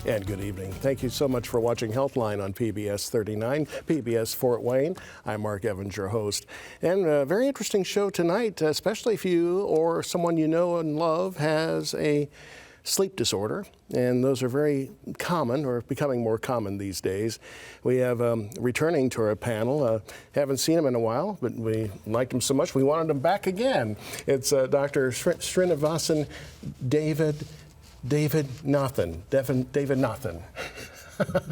And good evening. Thank you so much for watching HealthLine on PBS 39, PBS Fort Wayne. I'm Mark Evans, your host. And a very interesting show tonight, especially if you or someone you know and love has a sleep disorder, and those are very common, or becoming more common these days. We have returning to our panel. Haven't seen him in a while, but we liked him so much we wanted him back again. It's Dr. Srinivasan Devanathan.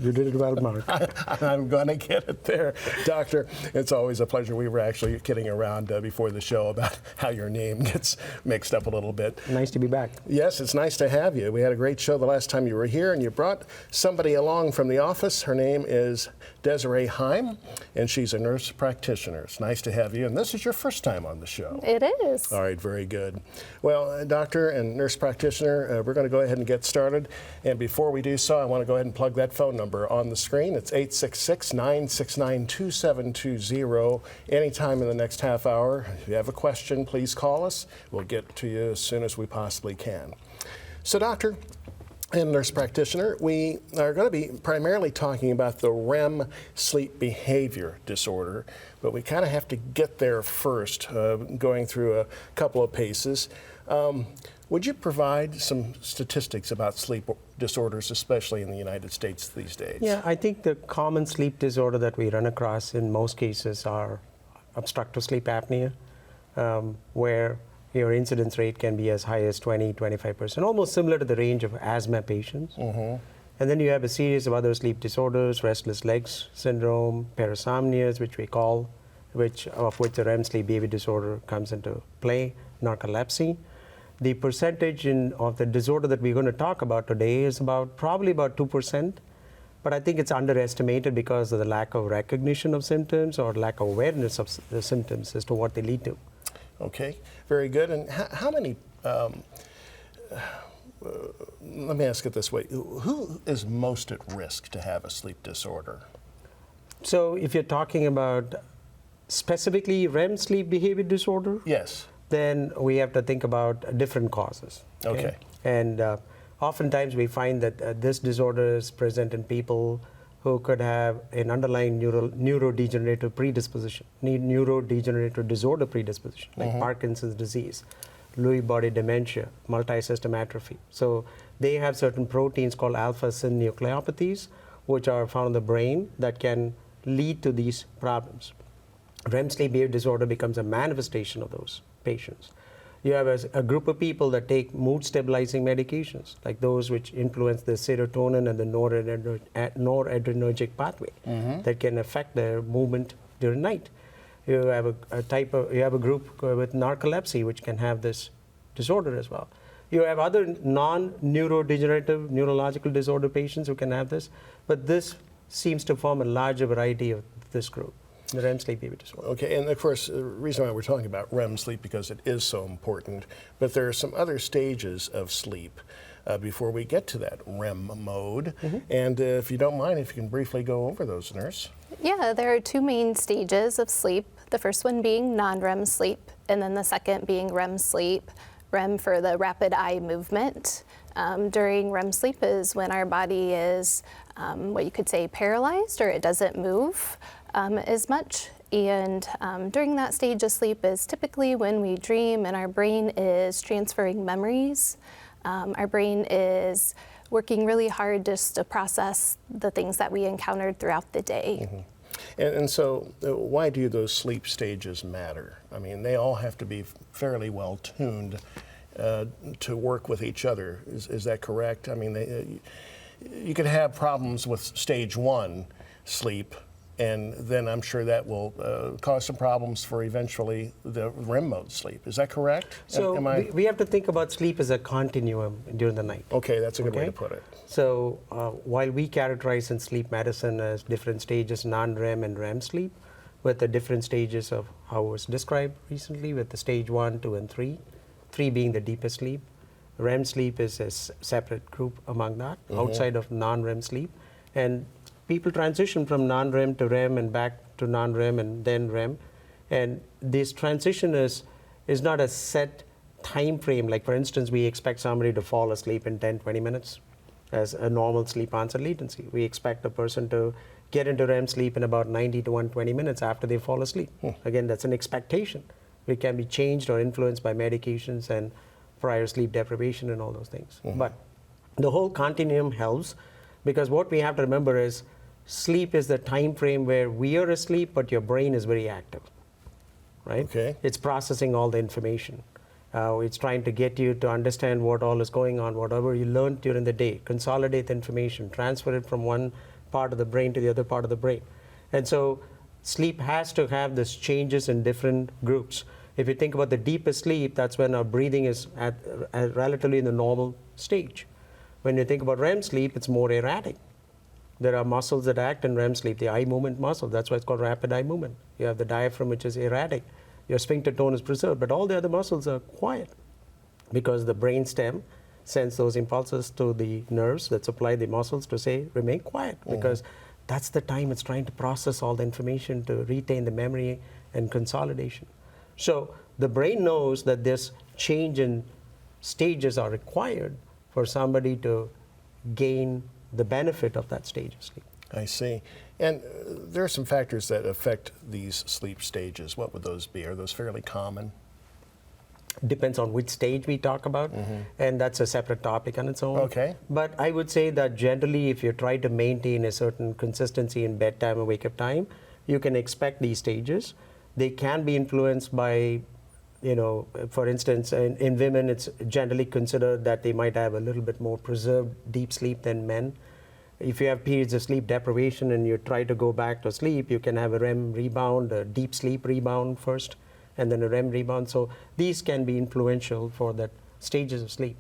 You did it well, Mark. I'm going to get it there. Doctor, it's always a pleasure. We were actually kidding around before the show about how your name gets mixed up a little bit. Nice to be back. Yes, it's nice to have you. We had a great show the last time you were here, and you brought somebody along from the office. Her name is Desiree Heim, and she's a nurse practitioner. It's nice to have you, and this is your first time on the show. It is. All right, very good. Well, doctor and nurse practitioner, we're going to go ahead and get started. And before we do so, I want to go ahead and plug that phone number on the screen. It's 866-969-2720. Anytime in the next half hour, if you have a question, please call us. We'll get to you as soon as we possibly can. So, doctor and nurse practitioner, we are going to be primarily talking about the REM Sleep Behavior Disorder, but we kind of have to get there first, going through a couple of paces. Would you provide some statistics about sleep disorders, especially in the United States these days? Yeah, I think the common sleep disorder that we run across in most cases are obstructive sleep apnea, where your incidence rate can be as high as 20-25%, almost similar to the range of asthma patients. Mm-hmm. And then you have a series of other sleep disorders, restless legs syndrome, parasomnias, which of which the REM Sleep Behavior Disorder comes into play, narcolepsy. The percentage of the disorder that we're going to talk about today is probably about 2%, but I think it's underestimated because of the lack of recognition of symptoms or lack of awareness of the symptoms as to what they lead to. Okay, very good. And how many, let me ask it this way, who is most at risk to have a sleep disorder? So if you're talking about specifically REM Sleep Behavior Disorder? Yes. Then we have to think about different causes. Okay. And oftentimes we find that this disorder is present in people who could have an underlying neurodegenerative predisposition, neurodegenerative disorder predisposition, like Parkinson's disease, Lewy body dementia, multisystem atrophy. So they have certain proteins called alpha-synucleopathies, which are found in the brain that can lead to these problems. REM sleep behavior disorder becomes a manifestation of those patients. You have a group of people that take mood stabilizing medications, like those which influence the serotonin and the noradrenergic pathway that can affect their movement during night. You have a group with narcolepsy, which can have this disorder as well. You have other non-neurodegenerative neurological disorder patients who can have this, but this seems to form a larger variety of this group. The REM sleep behavior disorder. Okay, and of course, the reason why we're talking about REM sleep because it is so important, but there are some other stages of sleep before we get to that REM mode. And if you don't mind, if you can briefly go over those, nurse. Yeah, there are two main stages of sleep. The first one being non-REM sleep, and then the second being REM sleep. REM for the rapid eye movement. During REM sleep is when our body is what you could say paralyzed, or it doesn't move as much. And during that stage of sleep is typically when we dream and our brain is transferring memories. Our brain is working really hard just to process the things that we encountered throughout the day. And so why do those sleep stages matter? I mean, they all have to be fairly well tuned to work with each other. Is that correct? I mean, you could have problems with stage 1 sleep, and then I'm sure that will cause some problems for eventually the REM mode sleep. Is that correct? So we have to think about sleep as a continuum during the night. Okay, that's a good way to put it. So while we characterize in sleep medicine as different stages, non-REM and REM sleep, with the different stages of how it was described recently, with the stage 1, 2, and 3, 3 being the deepest sleep. REM sleep is a separate group among that, outside of non-REM sleep. And people transition from non-REM to REM and back to non-REM and then REM. And this transition is not a set time frame. Like, for instance, we expect somebody to fall asleep in 10, 20 minutes. as a normal sleep onset latency. We expect a person to get into REM sleep in about 90 to 120 minutes after they fall asleep. Again, that's an expectation. It can be changed or influenced by medications and prior sleep deprivation and all those things. But the whole continuum helps, because what we have to remember is sleep is the time frame where we are asleep, but your brain is very active, right? Okay. It's processing all the information. It's trying to get you to understand what all is going on, whatever you learned during the day, consolidate the information, transfer it from one part of the brain to the other part of the brain. And so sleep has to have these changes in different groups. If you think about the deepest sleep, that's when our breathing is at relatively in the normal stage. When you think about REM sleep, it's more erratic. There are muscles that act in REM sleep, the eye movement muscle, that's why it's called rapid eye movement. You have the diaphragm, which is erratic. Your sphincter tone is preserved, but all the other muscles are quiet because the brain stem sends those impulses to the nerves that supply the muscles to say, remain quiet, because that's the time it's trying to process all the information to retain the memory and consolidation. So the brain knows that this change in stages are required for somebody to gain the benefit of that stage of sleep. I see. And there are some factors that affect these sleep stages. What would those be? Are those fairly common? Depends on which stage we talk about, and that's a separate topic on its own. Okay. But I would say that generally, if you try to maintain a certain consistency in bedtime and wake-up time, you can expect these stages. They can be influenced by, for instance, in women, it's generally considered that they might have a little bit more preserved deep sleep than men. If you have periods of sleep deprivation and you try to go back to sleep, you can have a REM rebound, a deep sleep rebound first, and then a REM rebound. So these can be influential for that stages of sleep.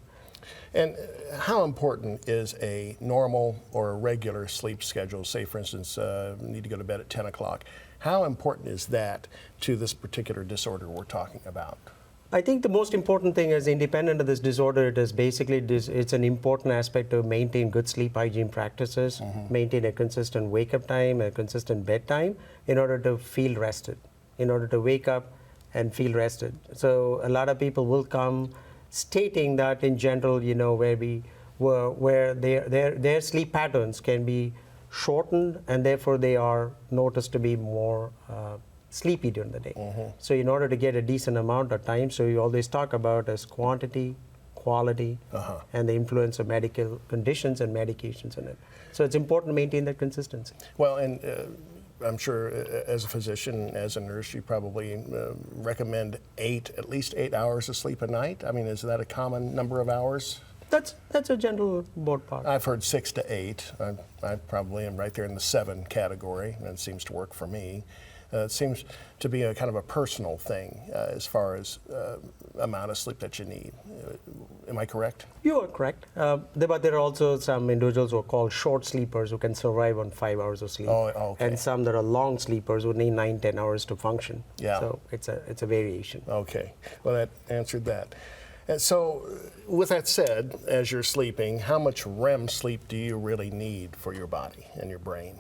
And how important is a normal or a regular sleep schedule? Say, for instance, need to go to bed at 10 o'clock. How important is that to this particular disorder we're talking about? I think the most important thing is, independent of this disorder, it is basically it's an important aspect to maintain good sleep hygiene practices, maintain a consistent wake-up time, a consistent bedtime, in order to feel rested, in order to wake up and feel rested. So a lot of people will come stating that in general, where their sleep patterns can be shortened, and therefore they are noticed to be more sleepy during the day. So in order to get a decent amount of time, so you always talk about as quantity, quality, and the influence of medical conditions and medications in it. So it's important to maintain that consistency. Well, and I'm sure as a physician, as a nurse, you probably recommend at least 8 hours of sleep a night. I mean, is that a common number of hours? That's a general ballpark. I've heard 6 to 8. I probably am right there in the 7 category, and it seems to work for me. It seems to be a kind of a personal thing as far as amount of sleep that you need. Am I correct? You are correct. But there are also some individuals who are called short sleepers who can survive on 5 hours of sleep. Oh, okay. And some that are long sleepers who need 9-10 hours to function. Yeah. So it's a variation. Okay. Well, that answered that. And so, with that said, as you're sleeping, how much REM sleep do you really need for your body and your brain?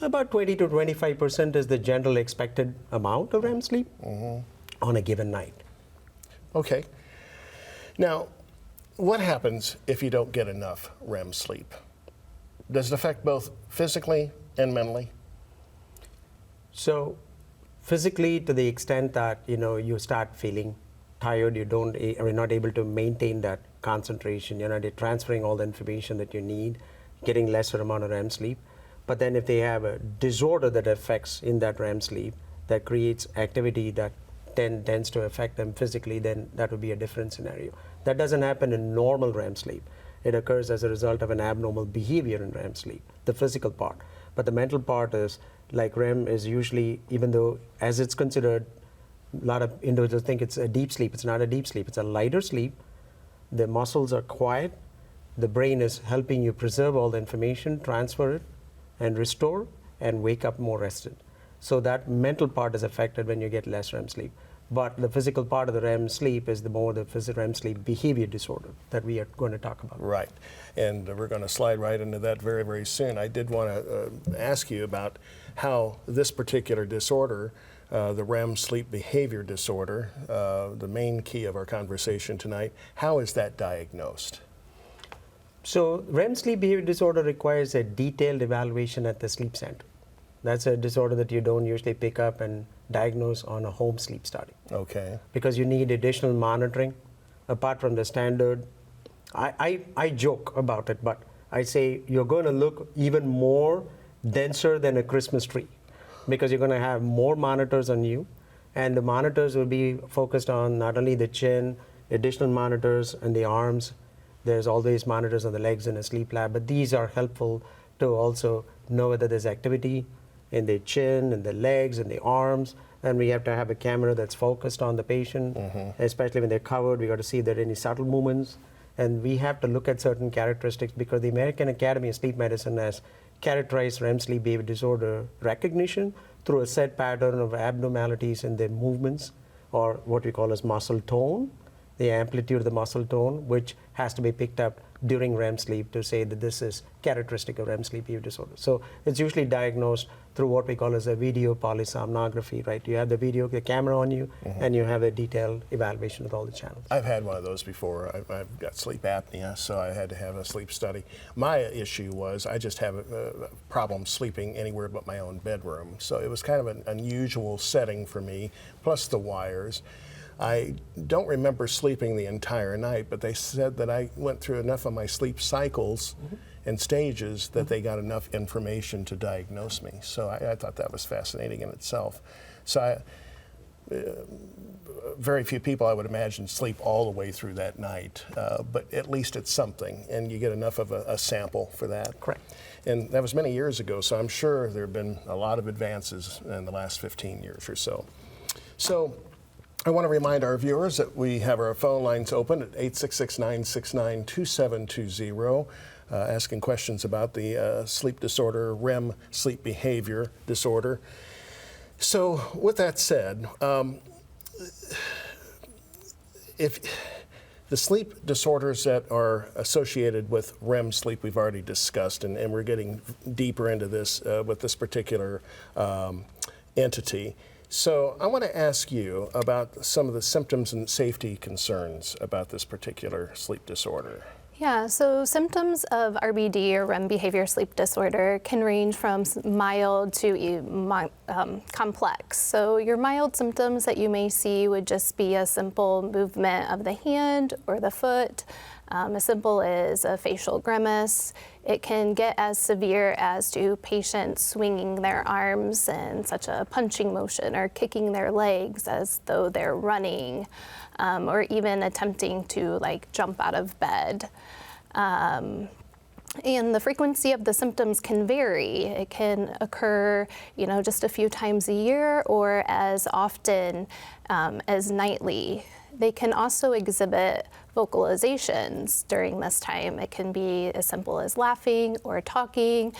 About 20 to 25% is the general expected amount of REM sleep on a given night. Okay. Now, what happens if you don't get enough REM sleep? Does it affect both physically and mentally? So, physically, to the extent that you start feeling tired, you're not able to maintain that concentration. You're not transferring all the information that you need, getting lesser amount of REM sleep. But then if they have a disorder that affects in that REM sleep, that creates activity that tends to affect them physically, then that would be a different scenario. That doesn't happen in normal REM sleep. It occurs as a result of an abnormal behavior in REM sleep, the physical part. But the mental part is, like REM is usually, even though as it's considered, a lot of individuals think it's a deep sleep. It's not a deep sleep. It's a lighter sleep. The muscles are quiet. The brain is helping you preserve all the information, transfer it, and restore, and wake up more rested. So that mental part is affected when you get less REM sleep. But the physical part of the REM sleep is the REM sleep behavior disorder that we are going to talk about. Right. And we're going to slide right into that very, very soon. I did want to ask you about how this particular disorder, the REM sleep behavior disorder, the main key of our conversation tonight, how is that diagnosed? So REM sleep behavior disorder requires a detailed evaluation at the sleep center. That's a disorder that you don't usually pick up and diagnose on a home sleep study. Okay. Because you need additional monitoring apart from the standard. I joke about it, but I say you're going to look even more denser than a Christmas tree because you're going to have more monitors on you, and the monitors will be focused on not only the chin, additional monitors in the arms. There's always monitors on the legs in a sleep lab, but these are helpful to also know whether there's activity in the chin, in the legs, in the arms. And we have to have a camera that's focused on the patient, especially when they're covered. We got to see if there are any subtle movements. And we have to look at certain characteristics because the American Academy of Sleep Medicine has characterized REM sleep behavior disorder recognition through a set pattern of abnormalities in their movements, or what we call as muscle tone, the amplitude of the muscle tone, which has to be picked up during REM sleep to say that this is characteristic of REM sleep behavior disorder. So it's usually diagnosed through what we call as a video polysomnography, right? You have the video, the camera on you, and you have a detailed evaluation with all the channels. I've had one of those before. I've got sleep apnea, so I had to have a sleep study. My issue was I just have a problem sleeping anywhere but my own bedroom. So it was kind of an unusual setting for me, plus the wires. I don't remember sleeping the entire night, but they said that I went through enough of my sleep cycles and stages that they got enough information to diagnose me. So I thought that was fascinating in itself. So very few people, I would imagine, sleep all the way through that night, but at least it's something, and you get enough of a sample for that. Correct. And that was many years ago, so I'm sure there have been a lot of advances in the last 15 years or so. So I want to remind our viewers that we have our phone lines open at 866-969-2720, asking questions about the sleep disorder, REM sleep behavior disorder. So with that said, if the sleep disorders that are associated with REM sleep we've already discussed, and we're getting deeper into this with this particular entity. So I want to ask you about some of the symptoms and safety concerns about this particular sleep disorder. Yeah, so symptoms of RBD or REM behavior sleep disorder can range from mild to complex. So your mild symptoms that you may see would just be a simple movement of the hand or the foot, as simple as a facial grimace. It can get as severe as to patients swinging their arms in such a punching motion or kicking their legs as though they're running, or even attempting to jump out of bed. And the frequency of the symptoms can vary. It can occur, just a few times a year or as often as nightly. They can also exhibit vocalizations during this time. It can be as simple as laughing or talking.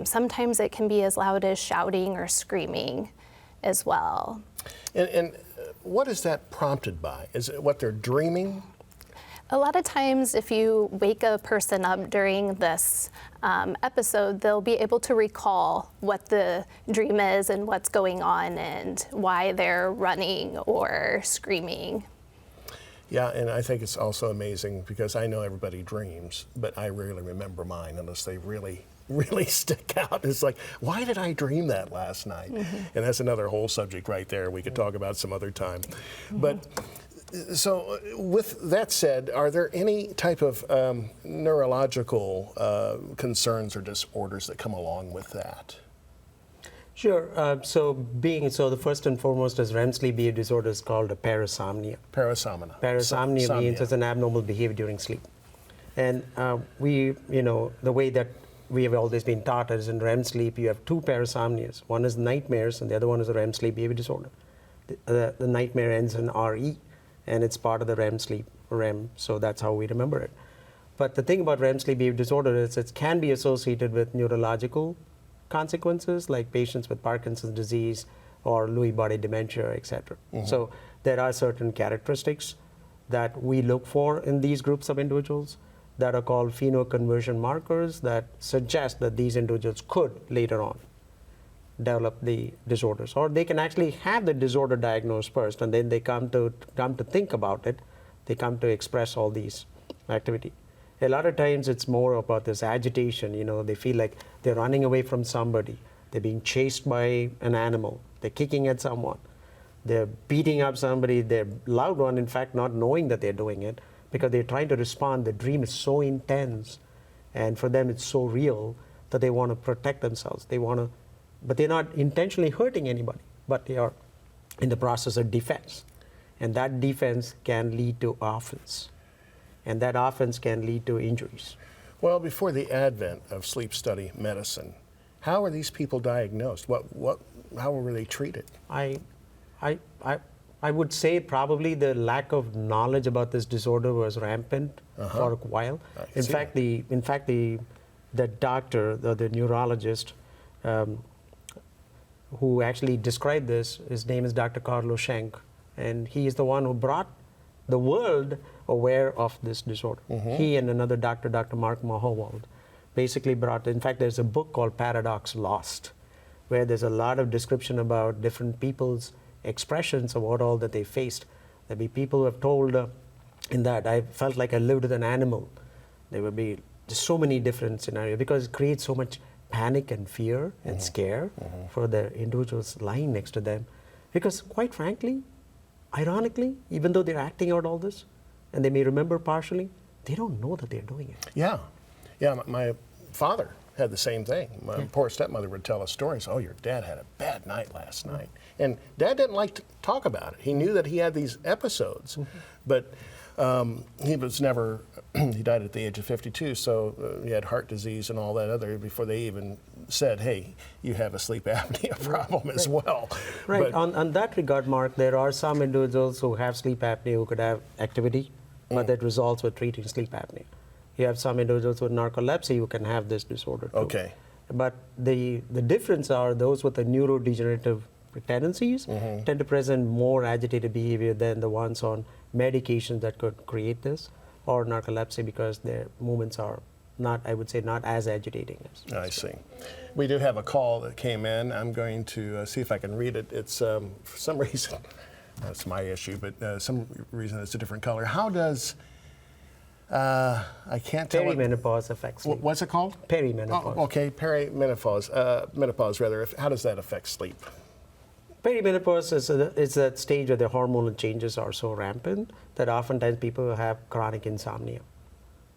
Sometimes it can be as loud as shouting or screaming as well. And what is that prompted by? Is it what they're dreaming? A lot of times if you wake a person up during this episode, they'll be able to recall what the dream is and what's going on and why they're running or screaming. Yeah, and I think it's also amazing because I know everybody dreams, but I rarely remember mine unless they really stick out. It's like, why did I dream that last night? And that's another whole subject right there we could talk about some other time. But so with that said, are there any type of neurological concerns or disorders that come along with that? Sure. So the first and foremost is REM sleep behavior disorder is called a parasomnia. Parasomnia. Parasomnia means it's an abnormal behavior during sleep. And the way that we have always been taught is in REM sleep, you have two parasomnias. One is nightmares and the other one is a REM sleep behavior disorder. The nightmare ends in RE and it's part of the REM sleep, REM, so that's how we remember it. But the thing about REM sleep behavior disorder is it can be associated with neurological consequences like patients with Parkinson's disease or Lewy body dementia, etc. So there are certain characteristics that we look for in these groups of individuals that are called phenoconversion markers that suggest that these individuals could later on develop the disorders, or they can actually have the disorder diagnosed first and then they come to think about it, they come to express all these activity. A lot of times it's more about this agitation, they feel like they're running away from somebody, they're being chased by an animal, they're kicking at someone, they're beating up somebody, their loved one, in fact, not knowing that they're doing it because they're trying to respond. The dream is so intense, and for them it's so real that they want to protect themselves. But they're not intentionally hurting anybody, but they are in the process of defense. And that defense can lead to offense. And that offense can lead to injuries. Well, before the advent of sleep study medicine, how were these people diagnosed? How were they treated? I would say probably the lack of knowledge about this disorder was rampant for a while. In fact, the doctor, the neurologist, who actually described this, his name is Dr. Carlo Schenk, and he is the one who brought the world aware of this disorder. He and another doctor, Dr. Mark Mahowald, basically brought, in fact, there's a book called Paradox Lost, where there's a lot of description about different people's expressions of what all that they faced. There'd be people who have told in that, I felt like I lived with an animal. There would be just so many different scenarios because it creates so much panic and fear and scare for the individuals lying next to them. Because quite frankly, ironically, even though they're acting out all this, and they may remember partially, they don't know that they're doing it. Yeah. My father had the same thing. My poor stepmother would tell us stories. Oh, your dad had a bad night last night. And Dad didn't like to talk about it. He knew that he had these episodes, but he was never, he died at the age of 52, so he had heart disease and all that other before they even said, hey, you have a sleep apnea problem as well. Right. But, on that regard, Mark, there are some individuals who have sleep apnea who could have activity, but that results with treating sleep apnea. You have some individuals with narcolepsy who can have this disorder too. Okay. But the difference are those with the neurodegenerative tendencies tend to present more agitated behavior than the ones on medications that could create this, or narcolepsy, because their movements are not, I would say, not as agitating. I see. We do have a call that came in. I'm going to see if I can read it. It's, for some reason, that's my issue, but some reason it's a different color. How does, I can't tell it. Perimenopause affects sleep. What's it called? Perimenopause. Oh, okay, menopause rather. How does that affect sleep? Perimenopause is that stage where the hormonal changes are so rampant that oftentimes people have chronic insomnia.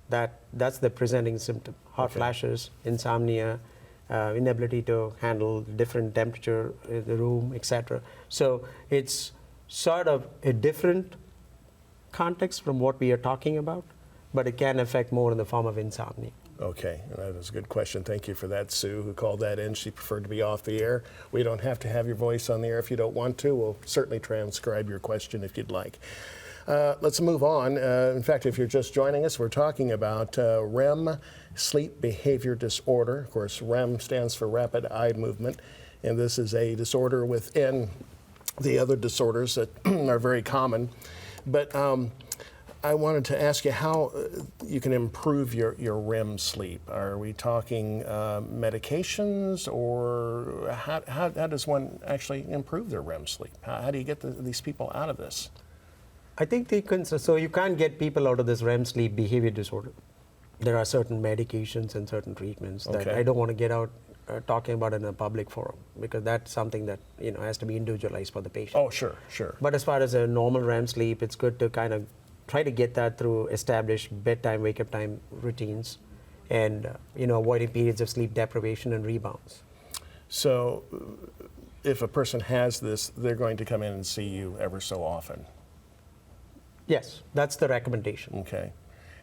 That's the presenting symptom. Hot flashes, insomnia, inability to handle different temperature in the room, etc. So it's sort of a different context from what we are talking about, but it can affect more in the form of insomnia. Okay, that is a good question. Thank you for that, Sue, who called that in. She preferred to be off the air. We don't have to have your voice on the air if you don't want to. We'll certainly transcribe your question if you'd like. Let's move on. In fact, if you're just joining us, we're talking about REM Sleep Behavior Disorder. Of course, REM stands for Rapid Eye Movement, and this is a disorder within the other disorders that are very common. But I wanted to ask you how you can improve your REM sleep. Are we talking medications, or how does one actually improve their REM sleep? How do you get these people out of this? I think so you can't get people out of this REM sleep behavior disorder. There are certain medications and certain treatments that I don't want to get out talking about in a public forum, because that's something that has to be individualized for the patient. Oh, sure. But as far as a normal REM sleep, it's good to kind of try to get that through established bedtime, wake-up time routines, and avoiding periods of sleep deprivation and rebounds. So, if a person has this, they're going to come in and see you ever so often. Yes, that's the recommendation. Okay,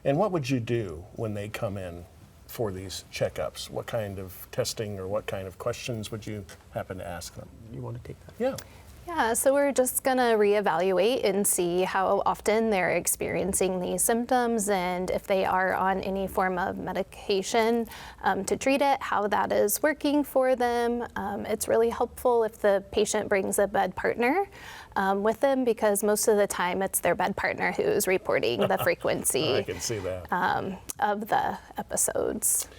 and what would you do when they come in for these checkups? What kind of testing or what kind of questions would you happen to ask them? You want to take that? Yeah. Yeah, so we're just going to reevaluate and see how often they're experiencing these symptoms, and if they are on any form of medication to treat it, how that is working for them. It's really helpful if the patient brings a bed partner with them, because most of the time it's their bed partner who's reporting the frequency I can see that. of the episodes.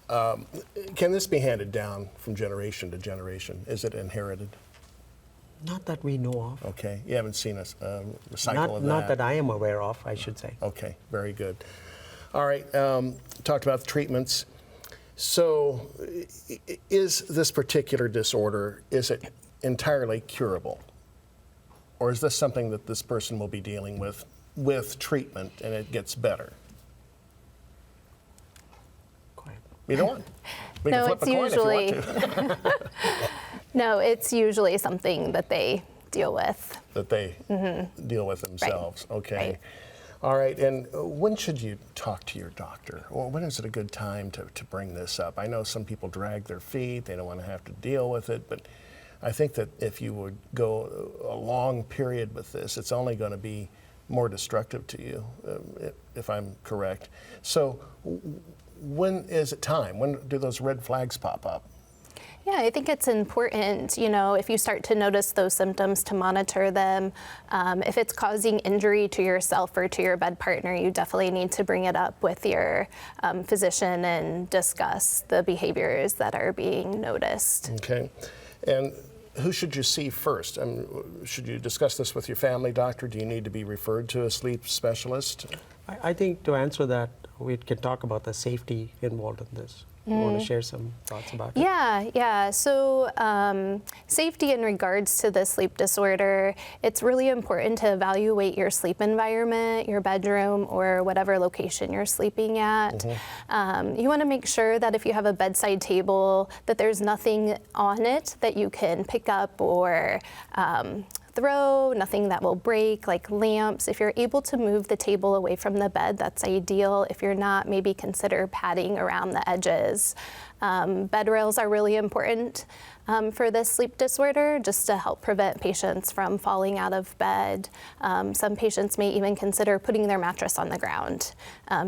Can this be handed down from generation to generation? Is it inherited? Not that we know of. Okay, you haven't seen a cycle of that? Not that I am aware of, I should say. Okay, very good. All right, talked about the treatments. So is this particular disorder, is it entirely curable? Or is this something that this person will be dealing with treatment and it gets better? Either one. We No, can flip it's a coin usually if you want to. no, it's usually something that they deal with. That they deal with themselves. Right. Okay. Right. All right. And when should you talk to your doctor? Or when is it a good time to bring this up? I know some people drag their feet. They don't want to have to deal with it. But I think that if you would go a long period with this, it's only going to be more destructive to you, if I'm correct. So when is it time? When do those red flags pop up? Yeah, I think it's important, if you start to notice those symptoms, to monitor them. If it's causing injury to yourself or to your bed partner, you definitely need to bring it up with your physician and discuss the behaviors that are being noticed. Okay. And who should you see first? Should you discuss this with your family doctor? Do you need to be referred to a sleep specialist? I think to answer that, we can talk about the safety involved in this. You want to share some thoughts about it? Yeah. So safety in regards to the sleep disorder, it's really important to evaluate your sleep environment, your bedroom, or whatever location you're sleeping at. You want to make sure that if you have a bedside table, that there's nothing on it that you can pick up or throw, nothing that will break, like lamps. If you're able to move the table away from the bed, that's ideal. If you're not, maybe consider padding around the edges. Bed rails are really important for this sleep disorder, just to help prevent patients from falling out of bed. Some patients may even consider putting their mattress on the ground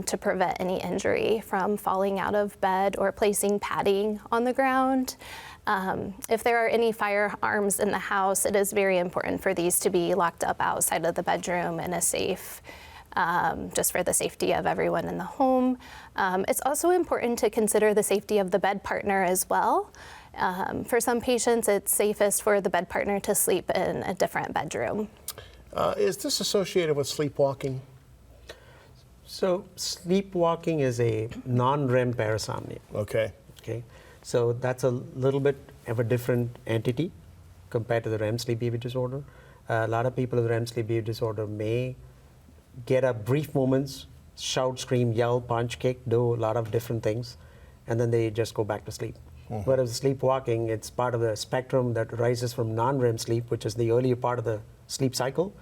to prevent any injury from falling out of bed, or placing padding on the ground. If there are any firearms in the house, it is very important for these to be locked up outside of the bedroom in a safe, just for the safety of everyone in the home. It's also important to consider the safety of the bed partner as well. For some patients, it's safest for the bed partner to sleep in a different bedroom. Is this associated with sleepwalking? So sleepwalking is a non-REM parasomnia. Okay. So that's a little bit of a different entity compared to the REM sleep behavior disorder. A lot of people with REM sleep behavior disorder may get up brief moments, shout, scream, yell, punch, kick, do a lot of different things, and then they just go back to sleep. Whereas sleepwalking, it's part of the spectrum that rises from non-REM sleep, which is the earlier part of the sleep cycle,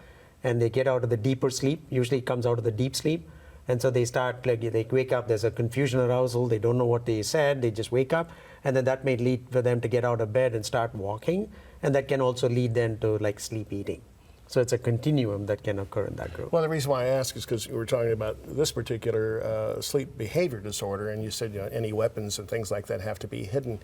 and they get out of the deeper sleep. Usually it comes out of the deep sleep. And so they start, they wake up, there's a confusion arousal, they don't know what they said, they just wake up, and then that may lead for them to get out of bed and start walking, and that can also lead them to sleep eating. So it's a continuum that can occur in that group. Well, the reason why I ask is because we were talking about this particular sleep behavior disorder, and you said any weapons and things like that have to be hidden.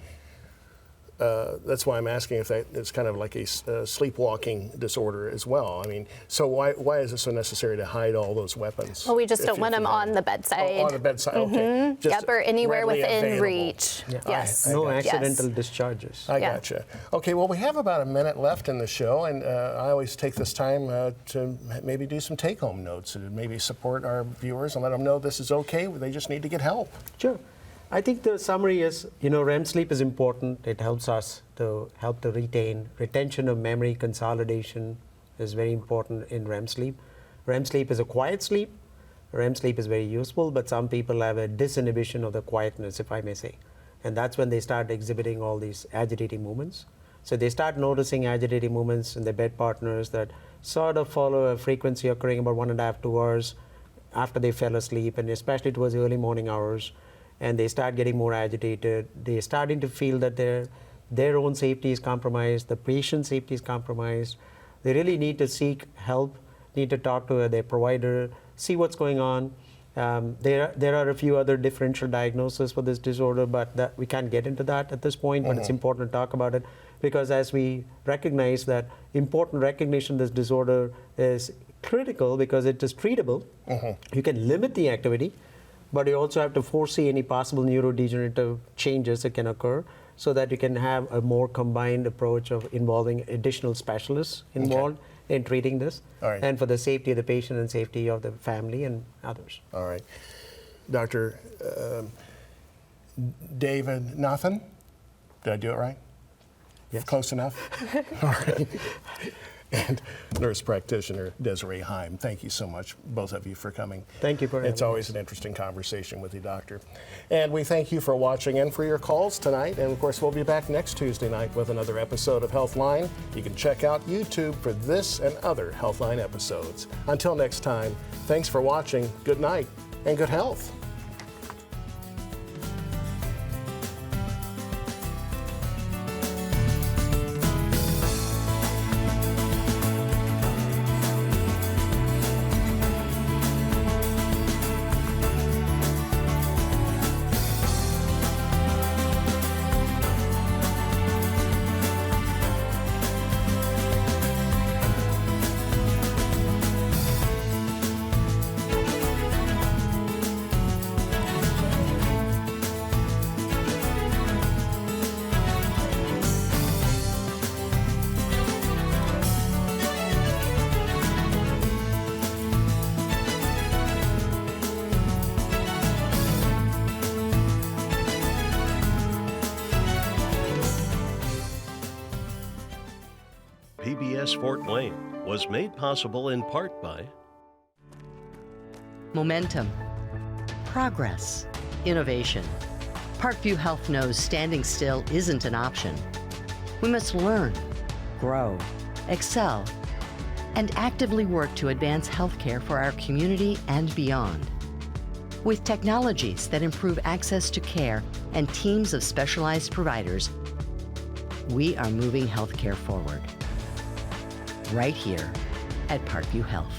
That's why I'm asking if it's kind of like a sleepwalking disorder as well. I mean, so why is it so necessary to hide all those weapons? Well, we just don't want them on the bedside. Oh, on the bedside, okay. Just or anywhere readily within available. reach. Yeah. Yes. No gotcha. accidental discharges. I Yeah. gotcha. Okay, well, we have about a minute left in the show, and I always take this time to maybe do some take-home notes and maybe support our viewers and let them know this is okay. They just need to get help. Sure. I think the summary is, REM sleep is important. It helps us to retention of memory, consolidation is very important in REM sleep. REM sleep is a quiet sleep. REM sleep is very useful, but some people have a disinhibition of the quietness, if I may say. And that's when they start exhibiting all these agitating movements. So they start noticing agitating movements in their bed partners that sort of follow a frequency occurring about 1.5 to 2 hours after they fell asleep, and especially towards the early morning hours. And they start getting more agitated. They're starting to feel that their own safety is compromised, the patient's safety is compromised. They really need to seek help, need to talk to their provider, see what's going on. There are a few other differential diagnoses for this disorder, but we can't get into that at this point, but it's important to talk about it, because as we recognize that important recognition of this disorder is critical because it is treatable. You can limit the activity, but you also have to foresee any possible neurodegenerative changes that can occur so that you can have a more combined approach of involving additional specialists involved in treating this, All right. and for the safety of the patient and safety of the family and others. All right. Dr. Devanathan. Did I do it right? Yes. Close enough? All right. And nurse practitioner Desiree Heim. Thank you so much, both of you, for coming. Thank you for having It's always an interesting conversation with you, Doctor. And we thank you for watching and for your calls tonight. And of course, we'll be back next Tuesday night with another episode of HealthLine. You can check out YouTube for this and other HealthLine episodes. Until next time, thanks for watching. Good night and good health. PBS Fort Wayne was made possible in part by Momentum, progress, innovation. Parkview Health knows standing still isn't an option. We must learn, grow, excel, and actively work to advance healthcare for our community and beyond. With technologies that improve access to care and teams of specialized providers, we are moving healthcare forward. Right here at Parkview Health.